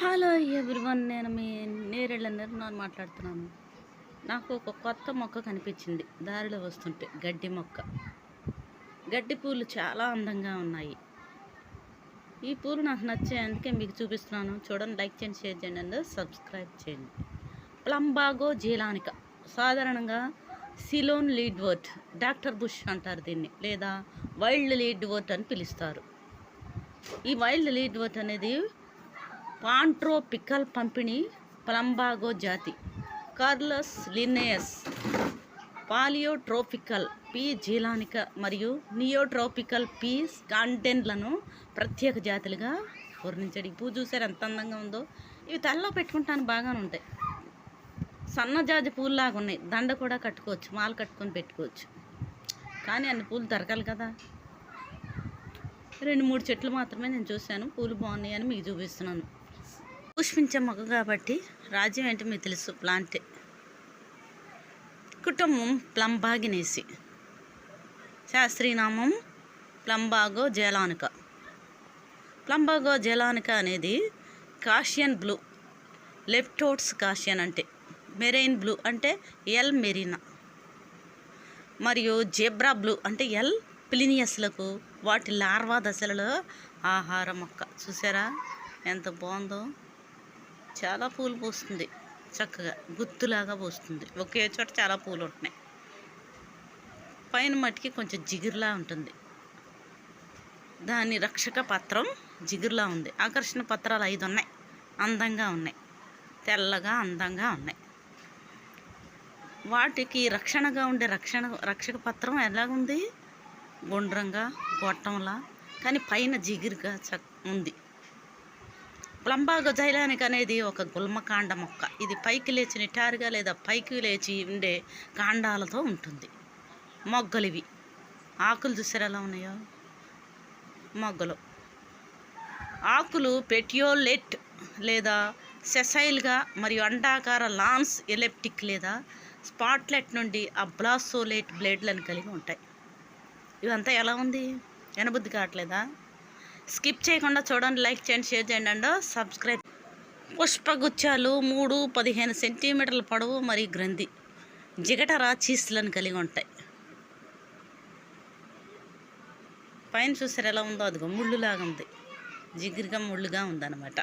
Hello everyone, నేను మీ నేరేళ్ళ నిర్మల్ మాట్లాడుతున్నాను. నాకు ఒక కొత్త మొక్క కనిపించింది దారిలో వస్తుంటే. గడ్డి మొక్క. గడ్డి పూలు చాలా అందంగా ఉన్నాయి. ఈ పూలు నాకు నచ్చాయి, అందుకే మీకు చూపిస్తున్నాను. చూడండి, లైక్ చేయండి, షేర్ చేయండి అండ్ సబ్స్క్రైబ్ చేయండి. ప్లంబాగో జీలానికా, సాధారణంగా సిలోన్ లీడ్వర్ట్, డాక్టర్ బుష్ అంటారు దీన్ని, లేదా వైల్డ్ లీడ్వర్ట్ అని పిలుస్తారు. ఈ వైల్డ్ లీడ్వర్ట్ అనేది పాంట్రోపికల్ పంపిణీ ప్లంబాగో జాతి. కార్లస్ లిన్నేయస్ పాలియోట్రోపికల్ పి జీలానికా మరియు నియోట్రోపికల్ పి స్కాండెన్లను ప్రత్యేక జాతులుగా వర్ణించాడు. ఈ పువ్వు చూసారు ఎంత అందంగా ఉందో. ఇవి తలలో పెట్టుకుంటాను బాగానే ఉంటాయి. సన్నజాజి పూల్లాగా ఉన్నాయి. దండ కూడా కట్టుకోవచ్చు, మాల కట్టుకొని పెట్టుకోవచ్చు. కానీ అన్ని పూలు దొరకాలి కదా. 2-3 చెట్లు మాత్రమే నేను చూశాను. పూలు బాగున్నాయి అని మీకు చూపిస్తున్నాను. పుష్పించే మొక్క కాబట్టి రాజ్యం ఏంటి మీకు తెలుసు, ప్లాంటే. కుటుంబం ప్లంబాగినేసి, శాస్త్రీనామం ప్లంబాగో జీలానికా. ప్లంబాగో జీలానికా అనేది కాషియన్ బ్లూ, లెప్టోట్స్ కాషియన్ అంటే మెరైన్ బ్లూ అంటే ఎల్ మెరీనా, మరియు జెబ్రా బ్లూ అంటే ఎల్ ప్లినియస్లకు వాటి లార్వా దశలలో ఆహార మొక్క. చూసారా ఎంత బాగుందో. చాలా పూలు పూస్తుంది, చక్కగా గుత్తులాగా పూస్తుంది. ఒకే చోట చాలా పూలు ఉంటున్నాయి. పైన మట్టికి కొంచెం జిగురులా ఉంటుంది. దాని రక్షక పత్రం జిగురులా ఉంది. ఆకర్షణ పత్రాలు 5 ఉన్నాయి. అందంగా ఉన్నాయి, తెల్లగా అందంగా ఉన్నాయి. వాటికి రక్షణగా ఉండే రక్షక పత్రం ఎలాగుంది, గుండ్రంగా గొట్టంలా, కానీ పైన జిగురుగా ఉంది. ప్లంబాగో జీలానికా అనేది ఒక గుల్మకాండ మొక్క. ఇది పైకి లేచి నిటారుగా లేదా పైకి లేచి ఉండే కాండాలతో ఉంటుంది. మొగ్గలివి. ఆకులు చూసారు ఎలా ఉన్నాయో. మొగ్గలు ఆకులు పెటియోలెట్ లేదా సెసైల్గా మరియు అండాకార లాన్స్ ఎలిప్టిక్ లేదా స్పాట్లెట్ నుండి అబ్లాసోలేట్ బ్లేడ్లను కలిగి ఉంటాయి. ఇవంతా ఎలా ఉంది, ఎనబుద్ధి కావట్లేదా? స్కిప్ చేయకుండా చూడండి, లైక్ చేయండి, షేర్ చేయండి అండ్ సబ్స్క్రైబ్. పుష్పగుచ్చాలు 3-15 సెంటీమీటర్ల పొడవు మరియు గ్రంథి జిగట చీస్లను కలిగి ఉంటాయి. పైన చూసారు ఎలా ఉందో, అదిగో ముళ్ళులాగా ఉంది, జిగురుగా ముళ్ళుగా ఉందన్నమాట.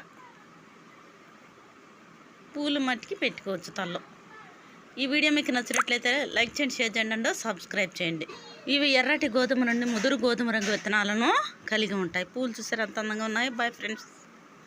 పూలు మట్టికి పెట్టుకోవచ్చు తల్లో. ఈ వీడియో మీకు నచ్చినట్లయితే లైక్ చేయండి, షేర్ చేయండి అండ్ సబ్స్క్రైబ్ చేయండి. ఇవి ఎర్రటి గోధుమ నుండి ముదురు గోధుమ రంగు విత్తనాలను కలిగి ఉంటాయి. పూలు చూసారు ఎంత అందంగా ఉన్నాయి. Bye friends.